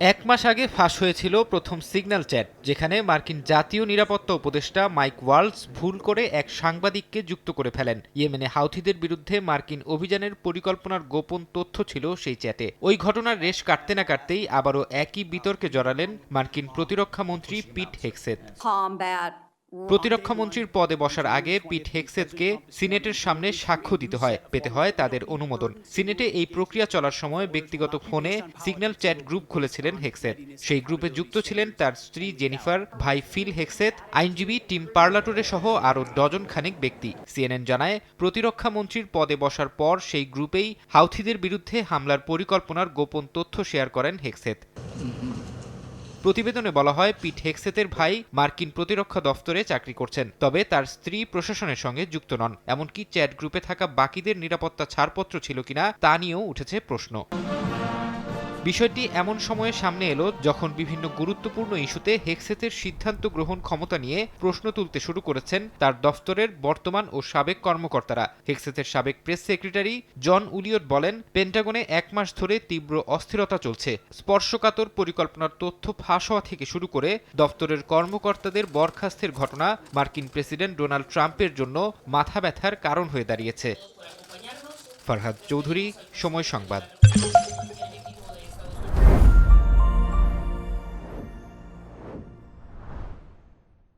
এক মাস আগে ফাঁস হয়েছিল প্রথম সিগন্যাল চ্যাট, যেখানে মার্কিন জাতীয় নিরাপত্তা উপদেষ্টা মাইক ওয়ালস ভুল করে এক সাংবাদিককে যুক্ত করে ফেলেন। ইয়েমেনে হাউথিদের বিরুদ্ধে মার্কিন অভিযানের পরিকল্পনার গোপন তথ্য ছিল সেই চ্যাটে। ওই ঘটনার রেশ কাটতে না কাটতেই আবারও একই বিতর্কে জড়ালেন মার্কিন প্রতিরক্ষা মন্ত্রী পিট হেগসেথ। প্রতিরক্ষা মন্ত্রীর পদে বসার আগে পিট হেগসেথকে সিনেটের সামনে সাক্ষ্য দিতে হয়, পেতে হয় তাদের অনুমোদন। সিনেটে এই প্রক্রিয়া চলার সময় ব্যক্তিগত ফোনে সিগন্যাল চ্যাট গ্রুপ খুলেছিলেন হেগসেথ। সেই গ্রুপে যুক্ত ছিলেন তার স্ত্রী জেনিফার, ভাই ফিল হেগসেথ, আইনজীবী টিম পার্লাটোরে সহ আরও ডজন খানেক ব্যক্তি। সিএনএন জানায়, প্রতিরক্ষা মন্ত্রীর পদে বসার পর সেই গ্রুপেই হাউথিদের বিরুদ্ধে হামলার পরিকল্পনার গোপন তথ্য শেয়ার করেন হেগসেথ। প্রতিবেদনে বলা হয়, পিট হেগসেথের ভাই মার্কিন প্রতিরক্ষা দফতরে চাকরি করছেন, তবে তার স্ত্রী প্রশাসনের সঙ্গে যুক্ত নন। এমনকি চ্যাট গ্রুপে থাকা বাকিদের নিরাপত্তা ছাড়পত্র ছিল কিনা তা নিয়েও উঠেছে প্রশ্ন। বিষয়টি এমন সময়ে সামনে এলো যখন বিভিন্ন গুরুত্বপূর্ণ ইস্যুতে হেগসেথের সিদ্ধান্ত গ্রহণ ক্ষমতা নিয়ে প্রশ্ন তুলতে শুরু করেছেন তার দফতরের বর্তমান ও সাবেক কর্মকর্তারা। হেগসেথের সাবেক প্রেস সেক্রেটারি জন উলিয়ট বলেন, পেন্টাগনে এক মাস ধরে তীব্র অস্থিরতা চলছে। স্পর্শকাতর পরিকল্পনার তথ্য ফাঁস হওয়া থেকে শুরু করে দফতরের কর্মকর্তাদের বরখাস্তের ঘটনা মার্কিন প্রেসিডেন্ট ডোনাল্ড ট্রাম্পের জন্য মাথা ব্যথার কারণ হয়ে দাঁড়িয়েছে। ফারহাদ চৌধুরী, সময় সংবাদ।